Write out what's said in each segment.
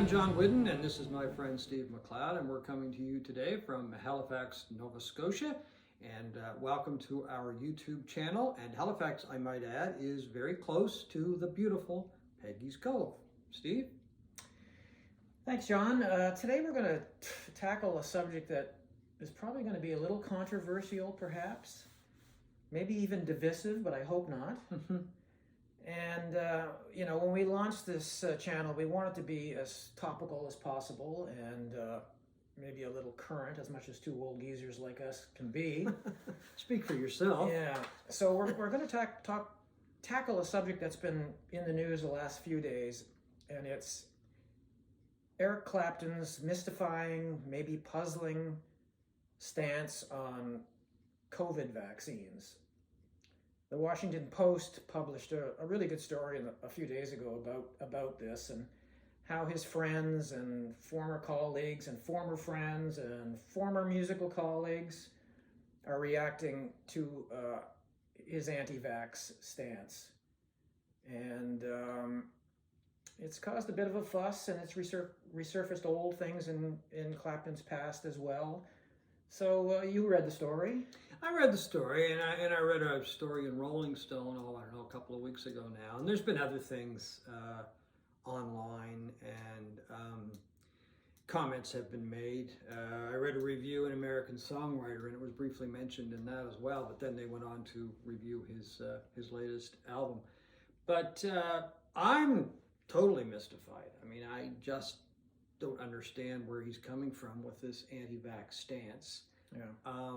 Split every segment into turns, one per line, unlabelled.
I'm John Whidden, and this is my friend Steve McLeod, and we're coming to you today from Halifax, Nova Scotia. And welcome to our YouTube channel. And Halifax, I might add, is very close to the beautiful Peggy's Cove. Steve?
Thanks, John. Today we're going to tackle a subject that is probably going to be a little controversial, perhaps. Maybe even divisive, but I hope not. And, when we launched this channel, we want it to be as topical as possible and maybe a little current, as much as two old geezers like us can be.
Speak for yourself.
Yeah. So we're going to tackle a subject that's been in the news the last few days, and it's Eric Clapton's mystifying, maybe puzzling stance on COVID vaccines. The Washington Post published a really good story a few days ago about this and how his friends and former colleagues and former friends and former musical colleagues are reacting to his anti-vax stance. And it's caused a bit of a fuss, and it's resurfaced old things in Clapton's past as well. So you read the story.
I read the story, and I read a story in Rolling Stone, a couple of weeks ago now. And there's been other things online, and comments have been made. I read a review in American Songwriter, and it was briefly mentioned in that as well. But then they went on to review his latest album. But I'm totally mystified. I mean, I just don't understand where he's coming from with this anti-vax stance.
Yeah.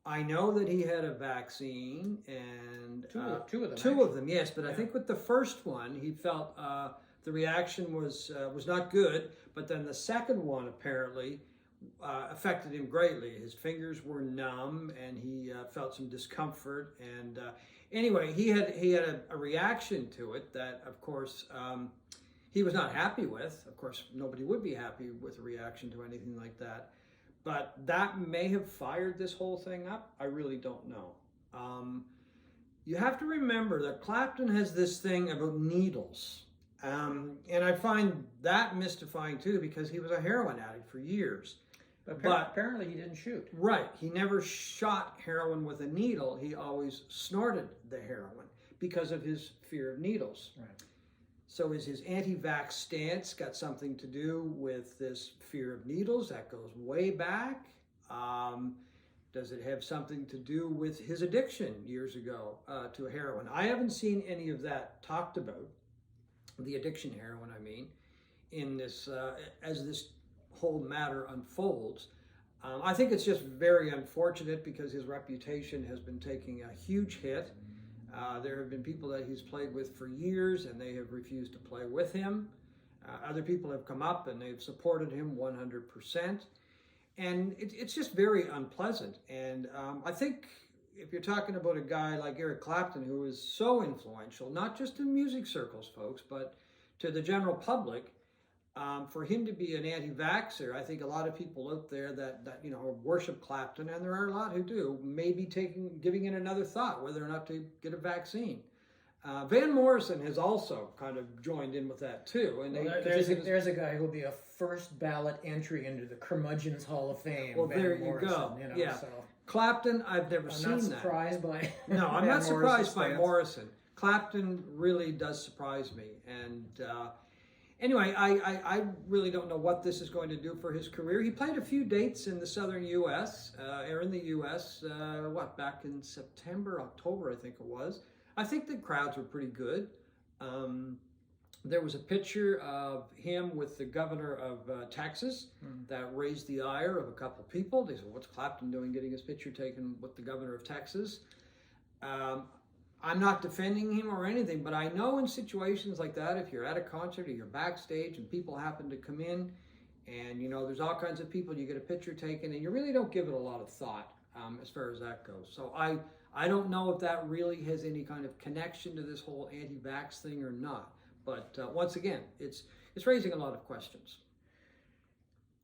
I know that he had a vaccine, and
two of them,
yes. But yeah. I think with the first one, he felt the reaction was not good. But then the second one apparently affected him greatly. His fingers were numb, and he felt some discomfort. And anyway, he had a reaction to it that, of course, he was not happy with. Of course, nobody would be happy with a reaction to anything like that. But that may have fired this whole thing up. I really don't know. You have to remember that Clapton has this thing about needles. And I find that mystifying too, because he was a heroin addict for years.
But apparently he didn't shoot.
Right. He never shot heroin with a needle. He always snorted the heroin because of his fear of needles.
Right.
So is his anti-vax stance got something to do with this fear of needles? That goes way back. Does it have something to do with his addiction years ago to heroin? I haven't seen any of that talked about, the addiction heroin, I mean, in this as this whole matter unfolds. I think it's just very unfortunate because his reputation has been taking a huge hit. There have been people that he's played with for years, and they have refused to play with him. Other people have come up and they've supported him 100%. And it's just very unpleasant. And I think if you're talking about a guy like Eric Clapton, who is so influential, not just in music circles, folks, but to the general public, for him to be an anti-vaxxer, I think a lot of people out there that worship Clapton, and there are a lot who do, may be giving it another thought whether or not to get a vaccine. Van Morrison has also kind of joined in with that too. And
there's a guy who'll be a first ballot entry into the Curmudgeon's Hall of Fame.
Well,
Van
there
Morrison,
you go.
Yeah. So
Clapton, I've never seen that.
I'm not surprised by.
No, I'm
Van
not surprised by
stance.
Morrison. Clapton really does surprise me, and. Anyway, I really don't know what this is going to do for his career. He played a few dates in the southern U.S., or in the U.S., back in September, October, I think it was. I think the crowds were pretty good. There was a picture of him with the governor of Texas that raised the ire of a couple people. They said, what's Clapton doing getting his picture taken with the governor of Texas? I'm not defending him or anything, but I know in situations like that, if you're at a concert or you're backstage and people happen to come in and, there's all kinds of people, you get a picture taken and you really don't give it a lot of thought as far as that goes. So I don't know if that really has any kind of connection to this whole anti-vax thing or not. But once again, it's raising a lot of questions.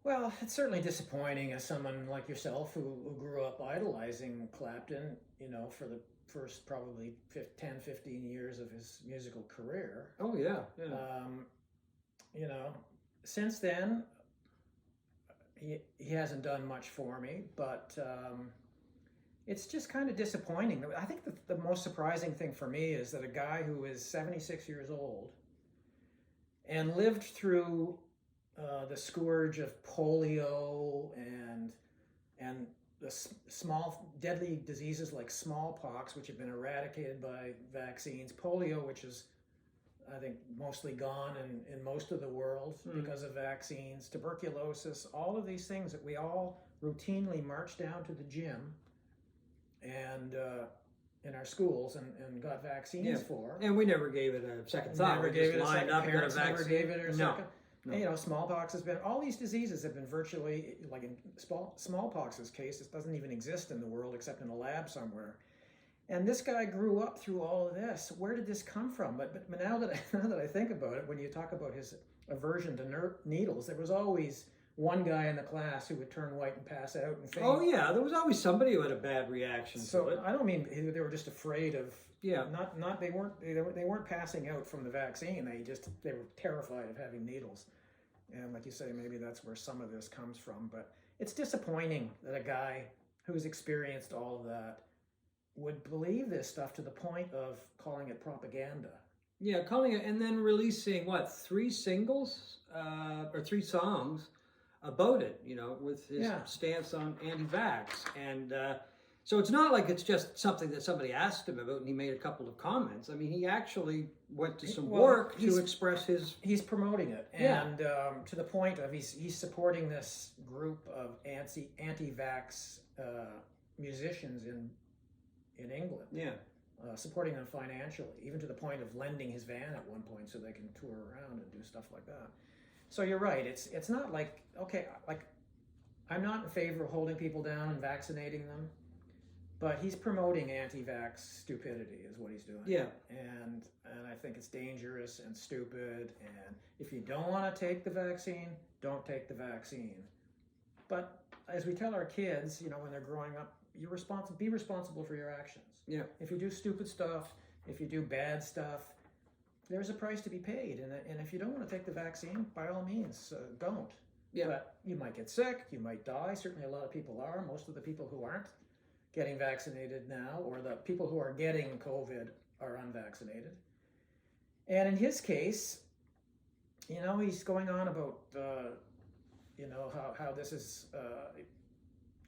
Well, it's certainly disappointing as someone like yourself who grew up idolizing Clapton, for the first probably 10, 15 years of his musical career.
Oh, yeah.
since then, he hasn't done much for me, but it's just kind of disappointing. I think the most surprising thing for me is that a guy who is 76 years old and lived through the scourge of polio and the small deadly diseases like smallpox, which have been eradicated by vaccines, polio, which is I think mostly gone in most of the world because of vaccines, tuberculosis, all of these things that we all routinely march down to the gym and in our schools and got vaccines for.
And we never gave it a second thought.
Never
We
gave
just
it a
lined
second.
up, got a
Parents never
vaccine.
gave it a second.
No.
And, you know, smallpox has been, all these diseases have been virtually, like in smallpox's case, it doesn't even exist in the world except in a lab somewhere. And this guy grew up through all of this. Where did this come from? But now that I think about it, when you talk about his aversion to needles, there was always one guy in the class who would turn white and pass out and faint.
Oh yeah, there was always somebody who had a bad reaction to it.
So I don't mean they were just afraid of.
Yeah.
Not they weren't passing out from the vaccine. They were terrified of having needles. And like you say, maybe that's where some of this comes from. But it's disappointing that a guy who's experienced all of that would believe this stuff to the point of calling it propaganda.
Yeah, calling it, and then releasing, 3 singles or 3 songs about it, with his stance on anti-vax. And so it's not like it's just something that somebody asked him about and he made a couple of comments. I mean, he actually went to some work to express his...
He's promoting it. And to the point of he's supporting this group of anti-vax musicians in England.
Yeah.
Supporting them financially, even to the point of lending his van at one point so they can tour around and do stuff like that. So you're right. It's not like, okay, like I'm not in favor of holding people down and vaccinating them, but he's promoting anti-vax stupidity is what he's doing.
Yeah.
And I think it's dangerous and stupid. And if you don't want to take the vaccine, don't take the vaccine. But as we tell our kids, when they're growing up, be responsible for your actions.
Yeah.
If you do stupid stuff, if you do bad stuff, there's a price to be paid. And if you don't want to take the vaccine, by all means, don't.
Yeah.
But you might get sick, you might die. Certainly a lot of people are. Most of the people who aren't getting vaccinated now, or the people who are getting COVID, are unvaccinated. And in his case, he's going on about, how this is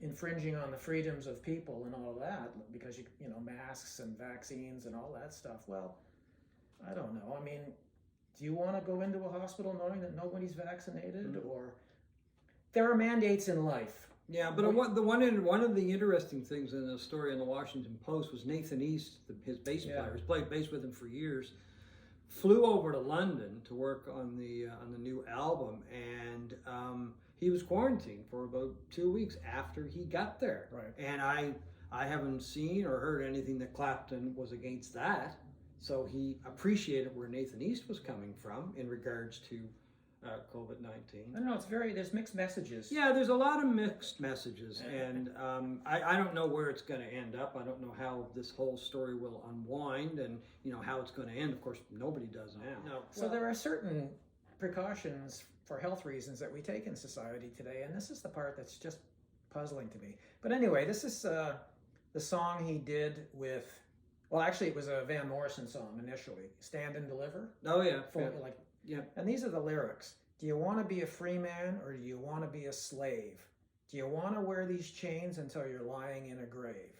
infringing on the freedoms of people and all that, because masks and vaccines and all that stuff. Well, I don't know. I mean, do you want to go into a hospital knowing that nobody's vaccinated? Or there are mandates in life.
Yeah, but one of the interesting things in the story in the Washington Post was Nathan East, his bass player, who's played bass with him for years, flew over to London to work on the new album, and he was quarantined for about 2 weeks after he got there.
Right.
And I haven't seen or heard anything that Clapton was against that. So he appreciated where Nathan East was coming from in regards to COVID-19.
I don't know, there's mixed messages.
Yeah, there's a lot of mixed messages, and I don't know where it's going to end up. I don't know how this whole story will unwind, and how it's going to end. Of course, nobody does now.
No. So there are certain precautions for health reasons that we take in society today, and this is the part that's just puzzling to me. But anyway, this is the song he did with, well, actually it was a Van Morrison song initially, Stand and Deliver.
Oh yeah.
Yeah. And these are the lyrics. Do you want to be a free man, or do you want to be a slave? Do you want to wear these chains until you're lying in a grave?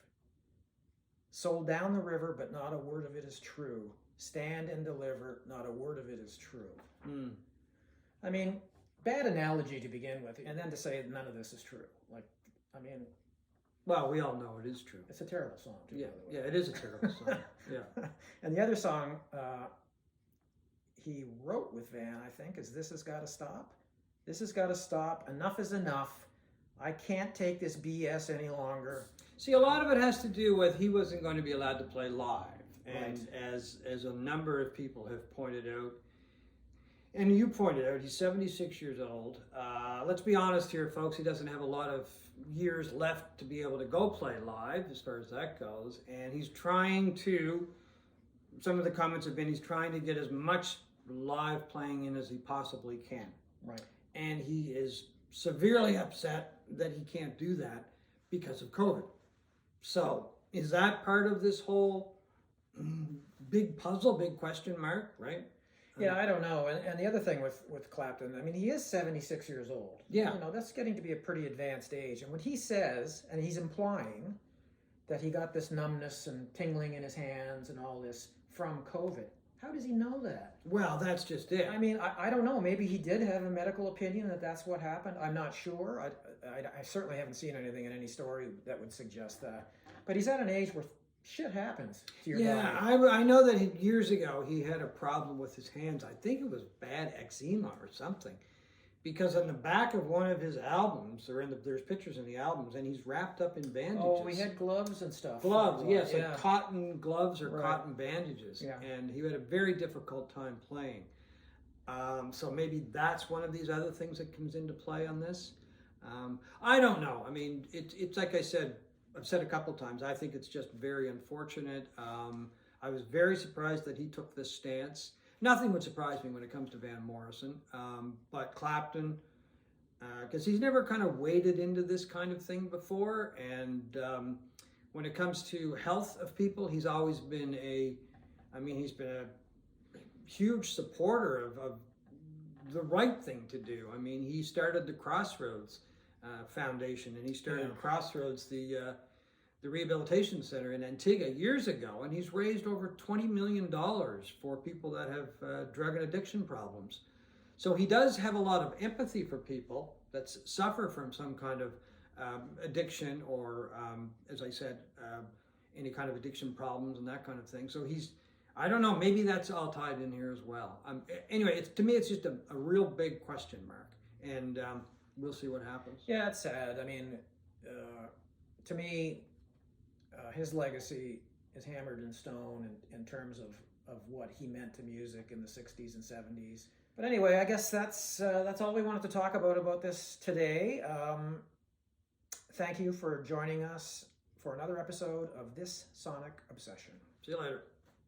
Sold down the river, but not a word of it is true. Stand and deliver, not a word of it is true. I mean, bad analogy to begin with, and then to say none of this is true.
Well, we all know it is true.
It's a terrible song, too,
Yeah,
by the way.
yeah, it is a terrible song. Yeah.
And the other song he wrote with Van, I think, is This Has Gotta Stop. This has got to stop. Enough is enough. I can't take this BS any longer.
See, a lot of it has to do with he wasn't going to be allowed to play live. And
Right.
as a number of people have pointed out, and you pointed out, he's 76 years old. Let's be honest here, folks. He doesn't have a lot of years left to be able to go play live, as far as that goes. And he's trying to, some of the comments have been, he's trying to get as much live playing in as he possibly can.
Right.
And he is severely upset that he can't do that because of COVID. So is that part of this whole big puzzle, big question mark, right?
Yeah, I don't know. And the other thing with Clapton, I mean, he is 76 years old.
Yeah.
You know, that's getting to be a pretty advanced age. And when he says, and he's implying that he got this numbness and tingling in his hands and all this from COVID, how does he know that?
Well, that's just it.
I mean, I don't know. Maybe he did have a medical opinion that that's what happened. I'm not sure. I certainly haven't seen anything in any story that would suggest that. But he's at an age where shit happens to your body.
I know that years ago he had a problem with his hands. I think it was bad eczema or something, because on the back of one of his albums, there's pictures in the albums, and he's wrapped up in bandages.
Oh, we had gloves and stuff.
Gloves, yes,
yeah.
like cotton gloves or
Right.
cotton bandages,
Yeah.
and he had a very difficult time playing. So maybe that's one of these other things that comes into play on this. I don't know. I mean, it's like I've said a couple times, I think it's just very unfortunate. I was very surprised that he took this stance. Nothing would surprise me when it comes to Van Morrison, but Clapton, because he's never kind of waded into this kind of thing before, and when it comes to health of people, he's always been he's been a huge supporter of the right thing to do. I mean, he started the Crossroads Foundation, and he started Crossroads, the rehabilitation center in Antigua years ago, and he's raised over $20 million for people that have drug and addiction problems. So he does have a lot of empathy for people that suffer from some kind of addiction or, as I said, any kind of addiction problems and that kind of thing. So I don't know, maybe that's all tied in here as well. Anyway, to me, it's just a real big question mark, and we'll see what happens.
Yeah, it's sad. I mean, to me, his legacy is hammered in stone in terms of what he meant to music in the 60s and 70s. But anyway, I guess that's all we wanted to talk about this today. Thank you for joining us for another episode of This Sonic Obsession.
See you later.